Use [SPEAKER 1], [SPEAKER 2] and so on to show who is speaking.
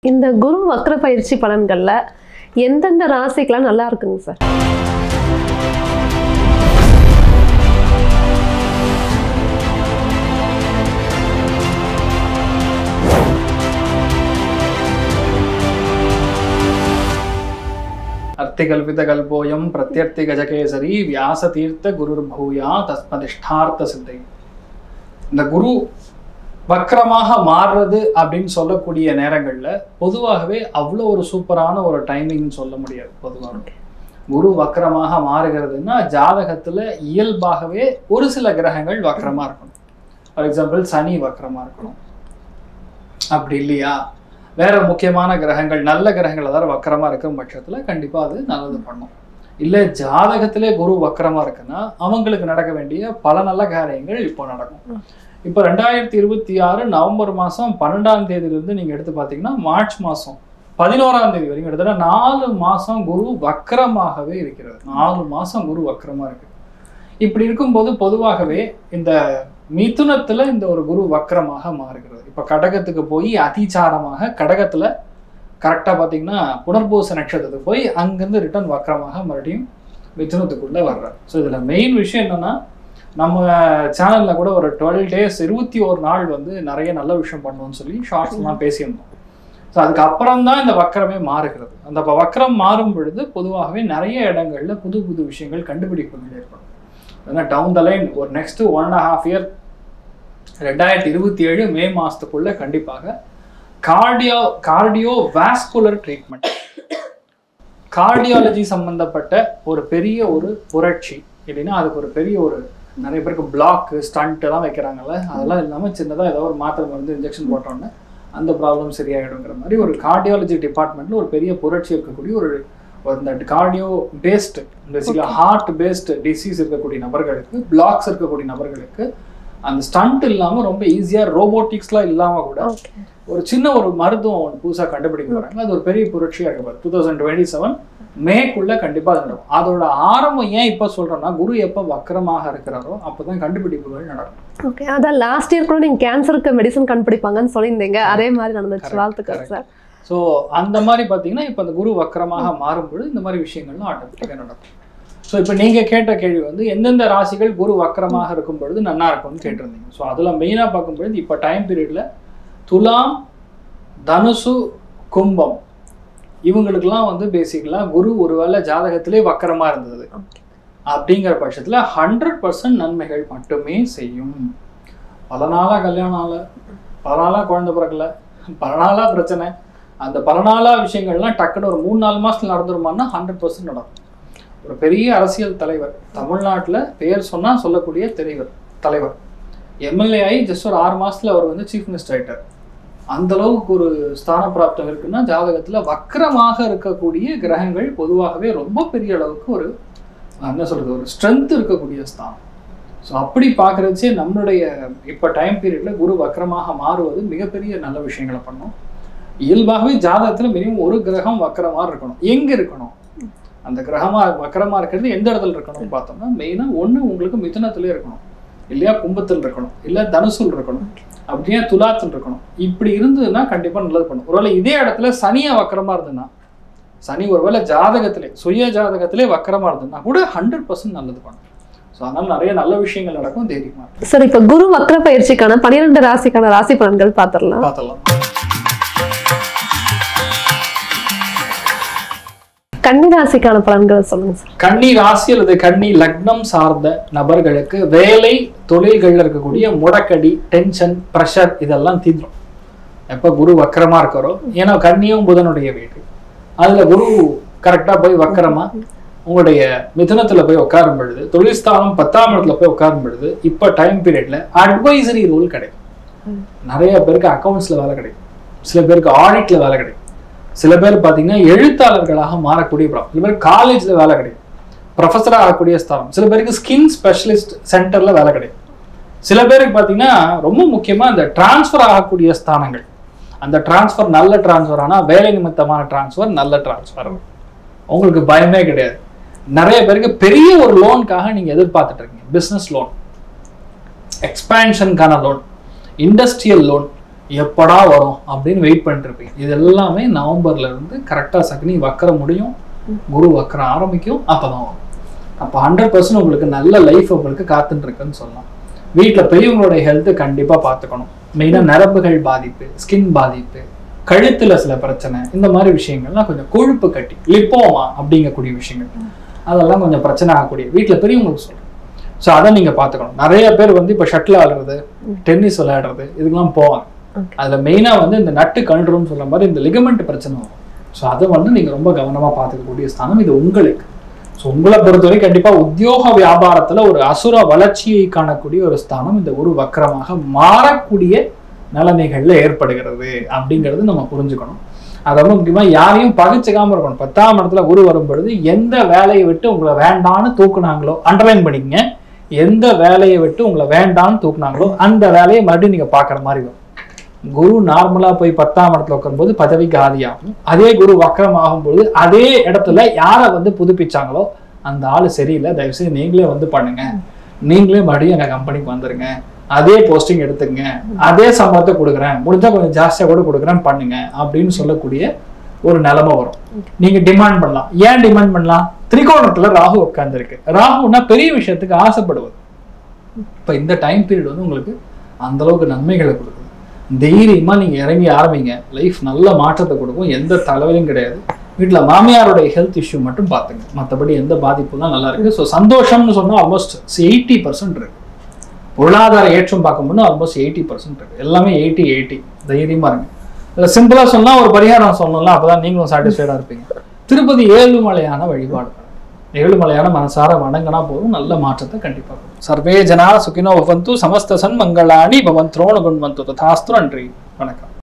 [SPEAKER 1] இந்த குரு வக்ர பயிற்சி பலன்கள்ல எந்தெந்த ராசிக்கெல்லாம் நல்லா இருக்குங்க சார்?
[SPEAKER 2] अर्थिकल्पितकल्पोऽयं प्रत्यर्थिगजकेसरी व्यासतीर्थ गुरुर्भूया तस्मदिष्टार्थ सिद्धै. இந்த குரு வக்ரமாக மாறுறது அப்படின்னு சொல்லக்கூடிய நேரங்கள்ல பொதுவாகவே அவ்வளோ ஒரு சூப்பரான ஒரு டைமிங்னு சொல்ல முடியாது. பொதுவாக குரு வக்ரமாக மாறுகிறதுன்னா ஜாதகத்துல இயல்பாகவே ஒரு சில கிரகங்கள் வக்ரமா இருக்கணும். ஃபார் எக்ஸாம்பிள் சனி வக்ரமா இருக்கணும். அப்படி இல்லையா வேற முக்கியமான கிரகங்கள் நல்ல கிரகங்கள் அதாவது வக்கரமா இருக்கிற பட்சத்துல கண்டிப்பா அது நல்லது பண்ணும். இல்ல ஜாதகத்திலே குரு வக்கரமா இருக்குன்னா அவங்களுக்கு நடக்க வேண்டிய பல நல்ல காரியங்கள் இப்போ நடக்கும். இப்போ 2026 நவம்பர் மாசம் 12ஆம் தேதியிலிருந்து நீங்க எடுத்து பார்த்தீங்கன்னா மார்ச் மாசம் 11ஆம் தேதி வரைக்கும் கிட்டத்தட்ட 4 மாசம் குரு வக்கரமாகவே இருக்கிறது. 4 மாசம் குரு வக்கரமா இருக்கு. இப்படி இருக்கும்போது பொதுவாகவே இந்த மிதுனத்துல இந்த ஒரு குரு வக்கரமாக மாறுகிறது. இப்ப கடகத்துக்கு போய் அதிசாரமாக கடகத்துல கரெக்டா பாத்தீங்கன்னா புனர்பூச நட்சத்திரத்துக்கு போய் அங்கிருந்து ரிட்டர்ன் வக்கரமாக மறுபடியும் மிதுனத்துக்குள்ள வர்றாரு. ஸோ இதுல மெயின் விஷயம் என்னன்னா நம்ம சேனல்ல கூட ஒரு 12 days 21 நாள் வந்து நிறைய நல்ல விஷயம் பண்ணுவோம்னு சொல்லி ஷார்ட்ஸ் எல்லாம் பேசியிருந்தோம். ஸோ அதுக்கு அப்புறம் தான் இந்த வக்கரமே மாறுகிறது. அந்த வக்கரம் மாறும் பொழுது பொதுவாகவே நிறைய இடங்கள்ல புது புது விஷயங்கள் கண்டுபிடிப்புகள் ஏற்படும். ஏன்னா டவுன் த லைன் ஒரு நெக்ஸ்ட் 1.5 year 2027 மே மாசத்துக்குள்ள கண்டிப்பாக கார்டியோ வாஸ்குலர் ட்ரீட்மெண்ட் கார்டியாலஜி சம்பந்தப்பட்ட ஒரு பெரிய ஒரு புரட்சி இல்லைன்னா அதுக்கு ஒரு பெரிய ஒரு நிறைய பேருக்கு பிளாக் ஸ்டண்ட் எல்லாம் வைக்கிறாங்கல்ல அதெல்லாம் இல்லாமல் சின்னதாக ஏதோ ஒரு மாத்திரை மருந்து இன்ஜெக்ஷன் போட்டோன்னே அந்த ப்ராப்ளம் சரியாயிடுங்கிற மாதிரி ஒரு கார்டியாலஜி டிபார்ட்மெண்ட்ல ஒரு பெரிய புரட்சி இருக்கக்கூடிய ஒரு இந்த கார்டியோ பேஸ்டு பேசிக்கலா ஹார்ட் பேஸ்டு டிசீஸ் இருக்கக்கூடிய நபர்களுக்கு பிளாக்ஸ் இருக்கக்கூடிய நபர்களுக்கு அந்த ஸ்டண்ட் இல்லாமல் ரொம்ப ஈஸியாக ரோபோட்டிக்ஸ்லாம் இல்லாமல் கூட ஒரு சின்ன ஒரு மருத்துவம் ஒன்று புதுசாக கண்டுபிடிக்க போகிறாங்க. அது ஒரு பெரிய புரட்சியாக இருப்பார். 2027 மேக்குள்ள கண்டிப்பாக அது நடக்கும். அதோட ஆரம்பம் ஏன் இப்போ சொல்கிறோன்னா குரு எப்போ வக்கரமாக இருக்கிறாரோ அப்போ தான் கண்டுபிடிப்புகள் நடக்கும்.
[SPEAKER 1] ஓகே, அதான் லாஸ்ட் இயர் கூட நீங்கள் கேன்சருக்கு மெடிசன் கண்டுபிடிப்பாங்கன்னு சொல்லியிருந்தீங்க. அதே மாதிரி நடந்துச்சு. வாழ்த்துக்கள் சார்.
[SPEAKER 2] ஸோ அந்த மாதிரி பார்த்தீங்கன்னா இப்போ அந்த குரு வக்கரமாக மாறும்பொழுது இந்த மாதிரி விஷயங்கள்லாம் ஆட்டோமேட்டிக்காக நடக்கும். ஸோ இப்போ நீங்கள் கேட்ட கேள்வி வந்து எந்தெந்த ராசிகள் குரு வக்கரமாக இருக்கும் பொழுது நல்லா இருக்கும்னு கேட்டிருந்தீங்க. ஸோ அதில் மெயினாக பார்க்கும்பொழுது இப்போ டைம் பீரியடில் துலாம், தனுசு, கும்பம் இவங்களுக்கெல்லாம் வந்து பேசிக்கலாக குரு ஒருவேளை ஜாதகத்திலே வக்கரமாக இருந்தது அப்படிங்கிற பட்சத்தில் 100% நன்மைகள் மட்டுமே செய்யும். பல நாளாக கல்யாணம் ஆகல, பல நாளாக குழந்தை பிறக்கல, பல நாளாக பிரச்சனை, அந்த பல நாளாக விஷயங்கள்லாம் டக்குன்னு ஒரு 3-4 மாதத்தில் நடந்துருமான்னா 100% நடக்கும். ஒரு பெரிய அரசியல் தலைவர் தமிழ்நாட்டில் பேர் சொன்னால் சொல்லக்கூடிய தலைவர் எம்எல்ஏ ஆகி ஜஸ்ட் ஒரு 6 மாதத்தில் அவர் வந்து சீஃப் மினிஸ்டர் ஆகிட்டார். அந்த அளவுக்கு ஒரு ஸ்தான பிராப்தம் இருக்குன்னா ஜாதகத்தில் வக்கரமாக இருக்கக்கூடிய கிரகங்கள் பொதுவாகவே ரொம்ப பெரிய அளவுக்கு ஒரு என்ன சொல்றது ஒரு ஸ்ட்ரென்த் இருக்கக்கூடிய ஸ்தானம். ஸோ அப்படி பார்க்குறச்சே நம்மளுடைய இப்போ டைம் பீரியடில் குரு வக்கரமாக மாறுவது மிகப்பெரிய நல்ல விஷயங்களை பண்ணும். இயல்பாகவே ஜாதகத்தில் மினிமம் ஒரு கிரகம் வக்கரமாக இருக்கணும். எங்கே இருக்கணும் அந்த கிரகமாக வக்கரமாக இருக்கிறது எந்த இடத்துல இருக்கணும்னு பார்த்தோம்னா மெயினாக ஒன்று உங்களுக்கு மிதுனத்திலே இருக்கணும், இல்லையா கும்பத்தில் இருக்கணும், இல்லை தனுசுல் இருக்கணும், அப்படியே துலாத்தில் இருக்கணும். இப்படி இருந்ததுன்னா கண்டிப்பாக நல்லது பண்ணும். ஒருவேளை இதே இடத்துல சனியாக வக்கரமாக இருந்ததுன்னா சனி ஒருவேளை ஜாதகத்திலே சுய ஜாதகத்திலே வக்கரமாக இருந்ததுன்னா கூட 100% நல்லது பண்ணும். ஸோ அதனால நிறைய நல்ல விஷயங்கள் நடக்கும். தைரியமா
[SPEAKER 1] சார். இப்போ குரு வக்ர பயிற்சிக்கான 12 ராசிக்கான ராசி பலன்கள் பார்த்துடலாம். கன்னி ராசிக்கான பலன்கள் சொல்லுங்க சார்.
[SPEAKER 2] கன்னி ராசி அல்லது கன்னி லக்னம் சார்ந்த நபர்களுக்கு வேலை தொழில்கள்ல இருக்கக்கூடிய முடக்கடி, டென்ஷன், ப்ரெஷர் இதெல்லாம் தீந்துடும் எப்ப குரு வக்கரமா இருக்கிறோம். ஏன்னா கன்னியும் புதனுடைய வீடு, அதுல குரு கரெக்டா போய் வக்கரமா உங்களுடைய மிதுனத்துல போய் உட்காரும் பொழுது தொழில் ஸ்தானம் 10ஆம் இடத்துல போய் உட்காரும் பொழுது இப்ப டைம் பீரியட்ல அட்வைசரி ரோல் கிடைக்கும். நிறைய பேருக்கு அக்கௌண்ட்ஸ்ல வேலை கிடைக்கும், சில பேருக்கு ஆடிட்ல வேலை கிடைக்கும், சில பேர் பார்த்தீங்கன்னா எழுத்தாளர்களாக மாறக்கூடிய சில பேர் காலேஜில் வேலை கிடைக்கும், ப்ரொஃபஸராக ஆகக்கூடிய ஸ்தானம், சில பேருக்கு ஸ்கின் ஸ்பெஷலிஸ்ட் சென்டரில் வேலை கிடைக்கும், சில பேருக்கு பார்த்தீங்கன்னா ரொம்ப முக்கியமாக இந்த டிரான்ஸ்ஃபர் ஆகக்கூடிய ஸ்தானங்கள். அந்த டிரான்ஸ்ஃபர் நல்ல டிரான்ஸ்ஃபர் ஆனால் வேலை நிமித்தமான டிரான்ஸ்ஃபர் நல்ல டிரான்ஸ்ஃபர் உங்களுக்கு பயமே கிடையாது. நிறைய பேருக்கு பெரிய ஒரு லோனுக்காக நீங்கள் எதிர்பார்த்துட்டு இருக்கீங்க. பிஸ்னஸ் லோன், எக்ஸ்பேன்ஷனுக்கான லோன், இண்டஸ்ட்ரியல் லோன், எப்படா வரும் அப்படின்னு வெயிட் பண்ணிட்டு இருப்பீங்க. இது எல்லாமே நவம்பர்ல இருந்து கரெக்டாக சக்னி வக்கரம் முடியும், குரு வக்கரம் ஆரம்பிக்கும், அப்பதான் வரும். அப்போ 100% உங்களுக்கு நல்ல லைஃப் உங்களுக்கு காத்துட்டு இருக்குன்னு சொல்லலாம். வீட்டில் பெரியவங்களுடைய ஹெல்த்து கண்டிப்பாக பார்த்துக்கணும். மெயினாக நரம்புகள் பாதிப்பு, ஸ்கின் பாதிப்பு, கழுத்துல சில பிரச்சனை, இந்த மாதிரி விஷயங்கள்லாம் கொஞ்சம் கொழுப்பு கட்டி லிப்போமா அப்படிங்கக்கூடிய விஷயங்கள் அதெல்லாம் கொஞ்சம் பிரச்சனை ஆகக்கூடிய வீட்டில் பெரியவங்களுக்கு சொல்றேன். ஸோ அதை நீங்க பார்த்துக்கணும். நிறைய பேர் வந்து இப்போ ஷட்டில் ஆடுறது, டென்னிஸ் விளையாடுறது இதுக்கெல்லாம் போவாங்க. அதுல மெயினா வந்து இந்த நட்டு கழுறுன்னு சொல்ற மாதிரி இந்த லிகமெண்ட் பிரச்சனை வரும். ஸோ அதை வந்து நீங்க ரொம்ப கவனமா பார்த்துக்கக்கூடிய ஸ்தானம் இது உங்களுக்கு. ஸோ உங்களை பொறுத்தவரை கண்டிப்பா உத்தியோக வியாபாரத்துல ஒரு அசுர வளர்ச்சியை காணக்கூடிய ஒரு ஸ்தானம் இந்த குரு வக்கரமாக மாறக்கூடிய நிலைமைகள்ல ஏற்படுகிறது அப்படிங்கிறது நம்ம புரிஞ்சுக்கணும். அது ரொம்ப முக்கியமா யாரையும் பகிச்சுக்காம இருக்கணும். 10ஆம் இடத்துல குரு வரும் பொழுது எந்த வேலையை விட்டு உங்களை வேண்டான்னு தூக்குனாங்களோ, அண்டர்லைன் பண்ணிக்கங்க, எந்த வேலையை விட்டு உங்களை வேண்டான்னு தூக்குனாங்களோ அந்த வேலையை மறுபடியும் நீங்க பாக்குற மாதிரி வரும். குரு நார்மலா போய் 10ஆம் இடத்துல உட்காரும்போது பதவிக்கு ஆதியாகும். அதே குரு வக்கரம் ஆகும்போது அதே இடத்துல யாரை வந்து புதுப்பிச்சாங்களோ அந்த ஆளு சரியில்லை, தயவுசெய்து நீங்களே வந்து பண்ணுங்க, நீங்களே மறுபடியும் எங்க கம்பெனிக்கு வந்துருங்க, அதே போஸ்டிங் எடுத்துங்க, அதே சம்பளத்தை கொடுக்குறேன், முடிஞ்சா கொஞ்சம் ஜாஸ்தியா கூட கொடுக்குறேன், பண்ணுங்க அப்படின்னு சொல்லக்கூடிய ஒரு நிலைமை வரும். நீங்க டிமாண்ட் பண்ணலாம். ஏன் டிமாண்ட் பண்ணலாம்? திரிகோணத்துல ராகு உட்கார்ந்துருக்கு. ராகுன்னா பெரிய விஷயத்துக்கு ஆசைப்படுவது. இப்ப இந்த டைம் பீரியட் வந்து உங்களுக்கு அந்த அளவுக்கு நன்மைகளை கொடுக்குது. தைரியமா நீங்க இறங்கி ஆரம்பிங்க, லைஃப் நல்ல மாற்றத்தை கொடுக்கும், எந்த தலைவலியும் கிடையாது. வீட்டுல மாமியாருடைய ஹெல்த் இஷ்யூ மட்டும் பாத்துங்க, மற்றபடி எந்த பாதிப்புலாம் நல்லா இருக்கு. ஸோ சந்தோஷம்னு சொன்னா ஆல்மோஸ்ட் 80% இருக்கு. பொருளாதார ஏற்றம் பார்க்கும்போது ஆல்மோஸ்ட் 80% இருக்கு. எல்லாமே 80 தைரியமா இருங்க. சிம்பிளா சொன்னா ஒரு பரிகாரம் சொல்லணும்ல, அப்பதான் நீங்களும் சாட்டிஸ்ஃபைடா இருப்பீங்க. திருப்பதி ஏழுமலையான வழிபாடு, ஏழுமலையான மனசார வணங்கினா போதும், நல்ல மாற்றத்தை கண்டிப்பா கொடுக்கும். சர்வே ஜனா சுகினோ பவந்து, சமஸ்த சன்மங்களானி பவந்த்ரோண குண்வந்து ததாஸ்து. நன்றி, வணக்கம்.